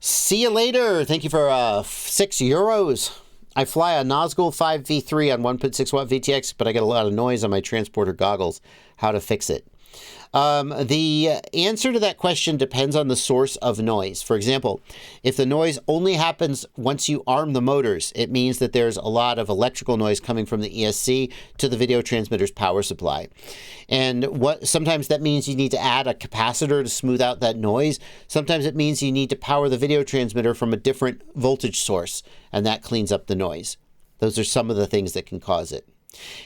See you later. Thank you for €6. I fly a Nazgul 5V3 on 1.6 watt VTX, but I get a lot of noise on my transporter goggles. How to fix it? The answer to that question depends on the source of noise. For example, if the noise only happens once you arm the motors, it means that there's a lot of electrical noise coming from the ESC to the video transmitter's power supply. And sometimes that means you need to add a capacitor to smooth out that noise. Sometimes it means you need to power the video transmitter from a different voltage source, and that cleans up the noise. Those are some of the things that can cause it.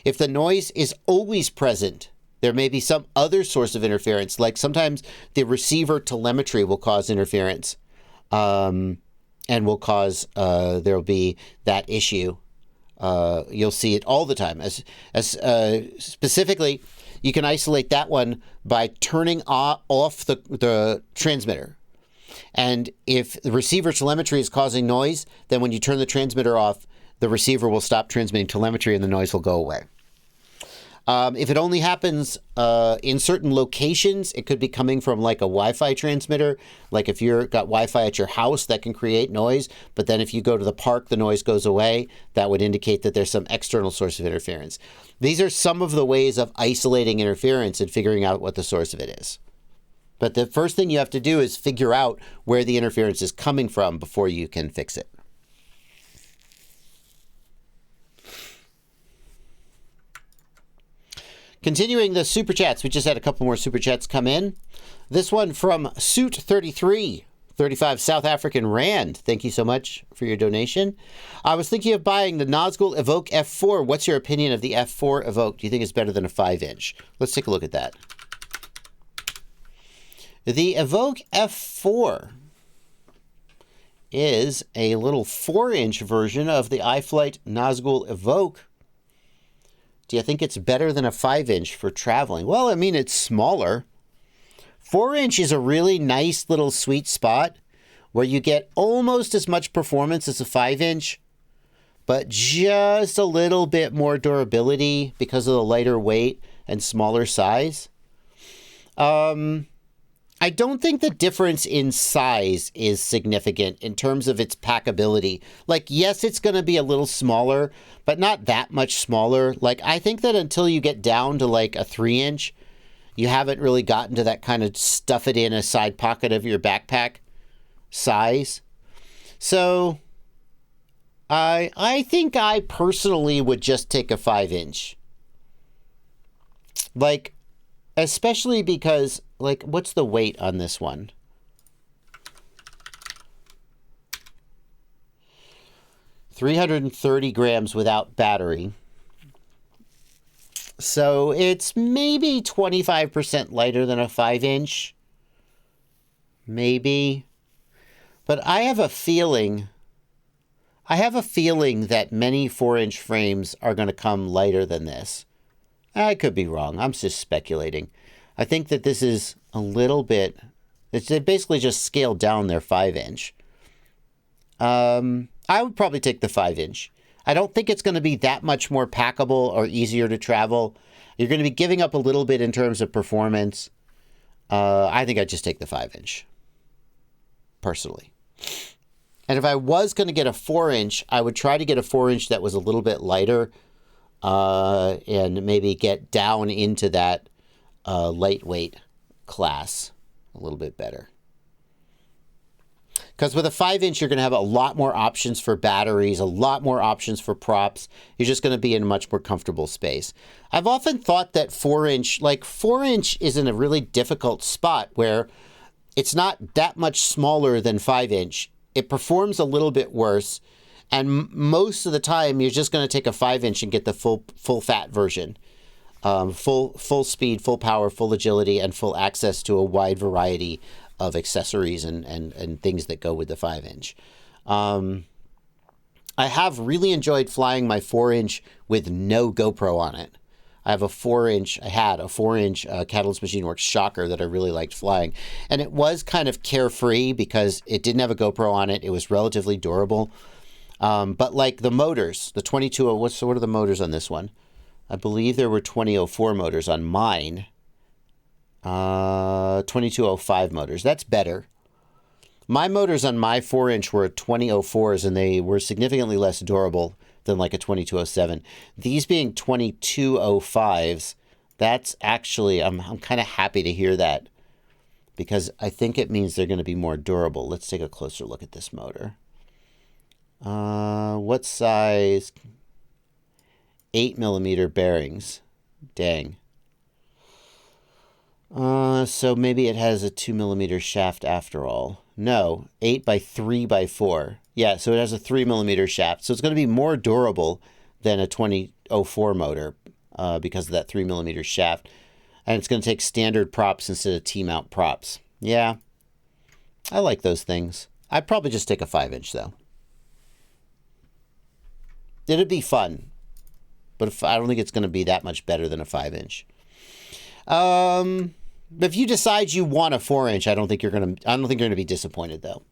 If the noise is always present, there may be some other source of interference, like sometimes the receiver telemetry will cause interference, and will cause, there'll be that issue. You'll see it all the time. Specifically, you can isolate that one by turning off the transmitter. And if the receiver telemetry is causing noise, then when you turn the transmitter off, the receiver will stop transmitting telemetry and the noise will go away. If it only happens in certain locations, it could be coming from like a Wi-Fi transmitter. Like if you've got Wi-Fi at your house, that can create noise. But then if you go to the park, the noise goes away. That would indicate that there's some external source of interference. These are some of the ways of isolating interference and figuring out what the source of it is. But the first thing you have to do is figure out where the interference is coming from before you can fix it. Continuing the super chats, we just had a couple more super chats come in. This one from Suit33, 35 South African Rand. Thank you so much for your donation. I was thinking of buying the Nazgul Evoke F4. What's your opinion of the F4 Evoke? Do you think it's better than a 5-inch? Let's take a look at that. The Evoke F4 is a little 4-inch version of the iFlight Nazgul Evoke. Do you think it's better than a 5-inch for traveling? Well, I mean, it's smaller. 4-inch is a really nice little sweet spot where you get almost as much performance as a 5-inch, but just a little bit more durability because of the lighter weight and smaller size. I don't think the difference in size is significant in terms of its packability. Like, yes, it's going to be a little smaller, but not that much smaller. Like, I think that until you get down to like a 3-inch, you haven't really gotten to that kind of stuff it in a side pocket of your backpack size. So I think I personally would just take a 5-inch. Like, especially because, like, what's the weight on this one? $330 grams without battery. So it's maybe 25% lighter than a 5-inch. Maybe. But I have a feeling that many 4-inch frames are going to come lighter than this. I could be wrong. I'm just speculating. I think that this is a little bit... They basically just scaled down their 5-inch. I would probably take the 5-inch. I don't think it's going to be that much more packable or easier to travel. You're going to be giving up a little bit in terms of performance. I think I'd just take the 5-inch. Personally. And if I was going to get a 4-inch, I would try to get a 4-inch that was a little bit lighter. And maybe get down into that lightweight class a little bit better. Because with a 5-inch, you're going to have a lot more options for batteries, a lot more options for props. You're just going to be in a much more comfortable space. I've often thought that 4-inch is in a really difficult spot where it's not that much smaller than 5-inch. It performs a little bit worse. And most of the time, you're just going to take a 5-inch and get the full fat version. Full speed, full power, full agility, and full access to a wide variety of accessories and things that go with the 5-inch. I have really enjoyed flying my 4-inch with no GoPro on it. I had a 4-inch Catalyst Machine Works Shocker that I really liked flying. And it was kind of carefree because it didn't have a GoPro on it. It was relatively durable. But like the motors, the 22, what are the motors on this one? I believe there were 2004 motors on mine. 2205 motors. That's better. My motors on my 4-inch were 2004s, and they were significantly less durable than like a 2207. These being 2205s, that's actually, I'm kind of happy to hear that, because I think it means they're going to be more durable. Let's take a closer look at this motor. What size? 8mm bearings. Dang. So maybe it has a 2mm shaft after all. No, 8 by 3 by 4. Yeah, so it has a 3mm shaft. So it's going to be more durable than a 2004 motor because of that 3mm shaft. And it's going to take standard props instead of T-mount props. Yeah, I like those things. I'd probably just take a 5-inch though. It'd be fun, but I don't think it's going to be that much better than a 5-inch. If you decide you want a 4-inch, I don't think you're going to be disappointed though.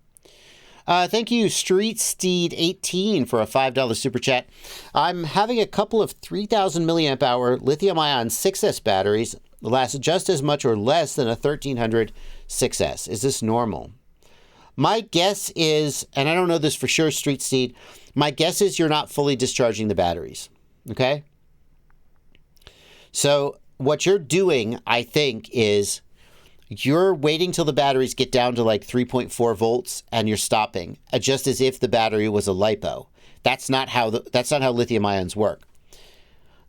Thank you, Street Steed 18 for a $5 super chat. I'm having a couple of 3,000 milliamp hour lithium ion 6S batteries last just as much or less than a 1300 6S. Is this normal? My guess is, and I don't know this for sure, Street Steed, my guess is you're not fully discharging the batteries. Okay? So what you're doing, I think, is you're waiting till the batteries get down to like 3.4 volts and you're stopping, just as if the battery was a LiPo. That's not how lithium ions work.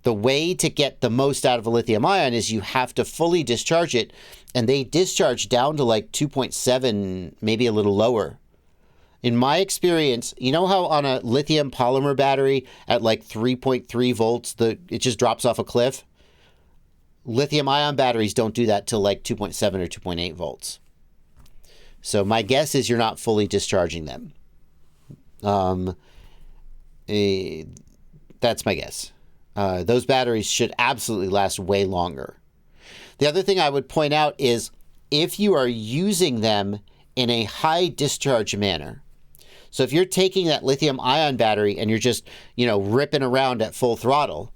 The way to get the most out of a lithium ion is you have to fully discharge it, and they discharge down to like 2.7, maybe a little lower. In my experience, you know how on a lithium polymer battery at like 3.3 volts, it just drops off a cliff? Lithium ion batteries don't do that till like 2.7 or 2.8 volts. So my guess is you're not fully discharging them. That's my guess. Those batteries should absolutely last way longer. The other thing I would point out is if you are using them in a high discharge manner. So if you're taking that lithium ion battery and you're just, ripping around at full throttle,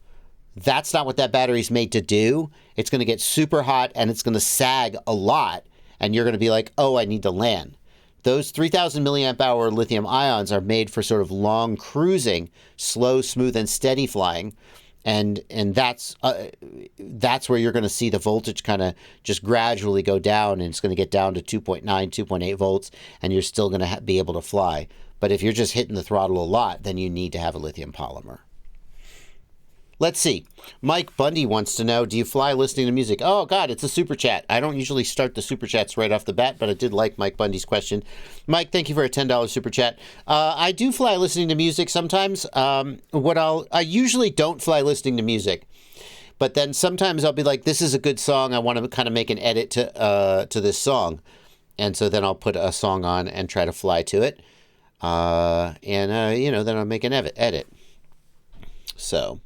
that's not what that battery is made to do. It's going to get super hot and it's going to sag a lot. And you're going to be like, oh, I need to land. Those 3,000 milliamp hour lithium ions are made for sort of long cruising, slow, smooth, and steady flying. And that's where you're going to see the voltage kind of just gradually go down, and it's going to get down to 2.9, 2.8 volts, and you're still going to be able to fly. But if you're just hitting the throttle a lot, then you need to have a lithium polymer. Let's see. Mike Bundy wants to know, do you fly listening to music? Oh, God, it's a super chat. I don't usually start the super chats right off the bat, but I did like Mike Bundy's question. Mike, thank you for a $10 super chat. I do fly listening to music sometimes. I usually don't fly listening to music, but then sometimes I'll be like, this is a good song. I want to kind of make an edit to this song. And so then I'll put a song on and try to fly to it. Then I'll make an edit. So...